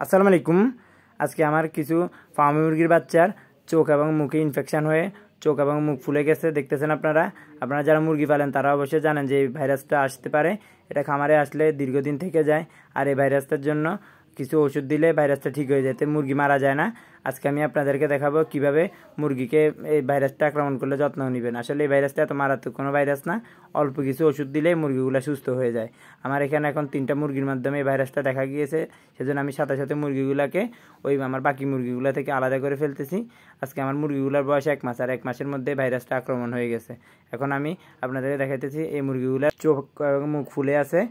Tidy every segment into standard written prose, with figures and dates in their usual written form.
আসসালামু আলাইকুম। আজকে আমার কিছু ফার্মি মুরগির বাচ্চার চোখ এবং মুখে ইনফেকশন হয়ে চোখ এবং মুখ ফুলে গেছে। দেখতেছেন আপনারা যারা মুরগি পালেন তারা অবশ্যই জানেন যে এই ভাইরাসটা আসতে পারে। এটা খামারে আসলে দীর্ঘদিন থেকে যায়, আর এই ভাইরাসটার জন্য কিছু ওষুধ দিলে ভাইরাসটা ঠিক হয়ে যেতে মুরগি মারা যায় না। আজকে আমি আপনাদেরকে দেখাবো কিভাবে মুরগিকে এই ভাইরাসটা আক্রমণ করলে যত্ন নেবেন। আসলে এই ভাইরাসটা এত মারাত্মক কোনো ভাইরাস না, অল্প কিছু ওষুধ দিলে মুরগিগুলো সুস্থ হয়ে যায়। আমার এখানে এখন 3টা মুরগির মাধ্যমে এই ভাইরাসটা দেখা গিয়েছে, সেজন্য আমি সাথে সাথে মুরগিগুলোকে আমার বাকি মুরগিগুলো থেকে আলাদা করে ফেলতেছি। আজকে আমার মুরগিগুলোর বয়স 1 মাস, আর 1 মাসের মধ্যে ভাইরাসটা আক্রমণ হয়ে গেছে। এখন আমি আপনাদেরকে দেখাইতেছি এই মুরগিগুলোর চোখ এবং মুখ ফুলে আছে।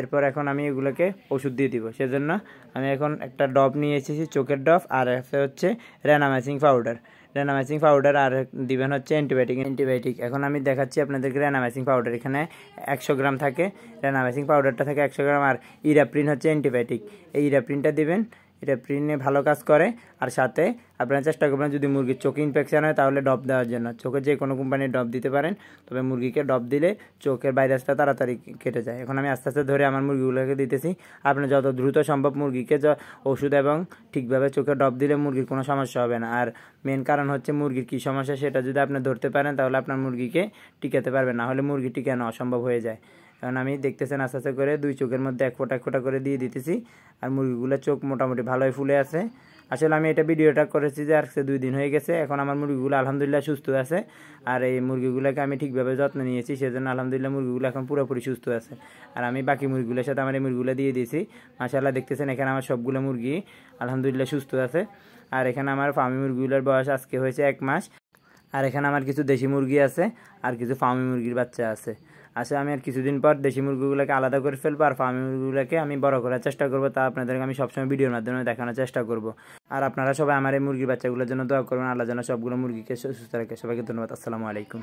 এরপর এখন আমি এগুলোকে ওষুধ দিয়ে দিব, সেজন্য আমি এখন একটা ডব নিয়ে এসেছি, চোখের ডব, আর হচ্ছে রেনামাইসিং পাউডার, আর দিবেন হচ্ছে অ্যান্টিবায়োটিক। এখন আমি দেখাচ্ছি আপনাদেরকে রেনামাইসিং পাউডার। এখানে 100 গ্রাম থাকে, রেনামাইসিং পাউডারটা থাকে 100 গ্রাম, আর ইরাপ্রিন হচ্ছে অ্যান্টিবায়োটিক। এই ইরাপ্রিনটা দিবেন, ইরাপ্রিনে ভালো কাজ করে। আর সাথে আপনারা চেষ্টা করবেন যদি মুরগির চোখে ইনফেকশন হয় তাহলে ডব দেওয়ার জন্য। চোখে যে কোনো কোম্পানির ডব দিতে পারেন, তবে মুরগিকে ডব দিলে চোখের ভাইরাসটা তাড়াতাড়ি কেটে যায়। এখন আমি আস্তে আস্তে ধরে আমার মুরগিগুলোকে দিতেছি। আপনি যত দ্রুত সম্ভব মুরগিকে ওষুধ এবং ঠিকভাবে চোখে ডব দিলে মুরগির কোনো সমস্যা হবে না। আর মেন কারণ হচ্ছে মুরগির কী সমস্যা সেটা যদি আপনি ধরতে পারেন তাহলে আপনার মুরগিকে টিকাতে পারবেন, না হলে মুরগি টিকানো অসম্ভব হয়ে যায়। কারণ আমি দেখতেছেন আস্তে আস্তে করে 2 চোখের মধ্যে 1 ফোঁটা করে দিয়ে দিতেছি, আর মুরগিগুলোর চোখ মোটামুটি ভালোই ফুলে আছে। আসলে আমি এটা ভিডিওটা করেছি যে আজকে 2 দিন হয়ে গেছে। এখন আমার মুরগিগুলো আলহামদুলিল্লাহ সুস্থ আছে, আর এই মুরগিগুলোকে আমি ঠিকভাবে যত্ন নিয়েছি, সেজন্য আলহামদুলিল্লাহ মুরগিগুলো এখন পুরোপুরি সুস্থ আছে। আর আমি বাকি মুরগিগুলোর সাথে আমার এই মুরগিগুলো দিয়ে দিয়েছি। মাশাআল্লাহ দেখতেছেন এখানে আমার সবগুলো মুরগি আলহামদুলিল্লাহ সুস্থ আছে। আর এখানে আমার ফার্মি মুরগিগুলোর বয়স আজকে হয়েছে 1 মাস। আর এখানে আমার কিছু দেশি মুরগি আছে, আর কিছু ফার্মি মুরগির বাচ্চা আছে। আসলে আমি আর কিছুদিন পর দেশি মুরগিগুলোকে আলাদা করে ফেলবো, আর ফার্মি মুরগিগুলোকে আমি বড় করার চেষ্টা করবো। তা আপনাদেরকে আমি সবসময় ভিডিওর মাধ্যমে দেখানোর চেষ্টা করব। আর আপনারা সবাই আমার এই মুরগির বাচ্চাগুলোর জন্য দোয়া করবেন। আল্লাহ যেন সবগুলো মুরগিকে সুস্থ রাখে। সবাইকে ধন্যবাদ। আসসালামু আলাইকুম।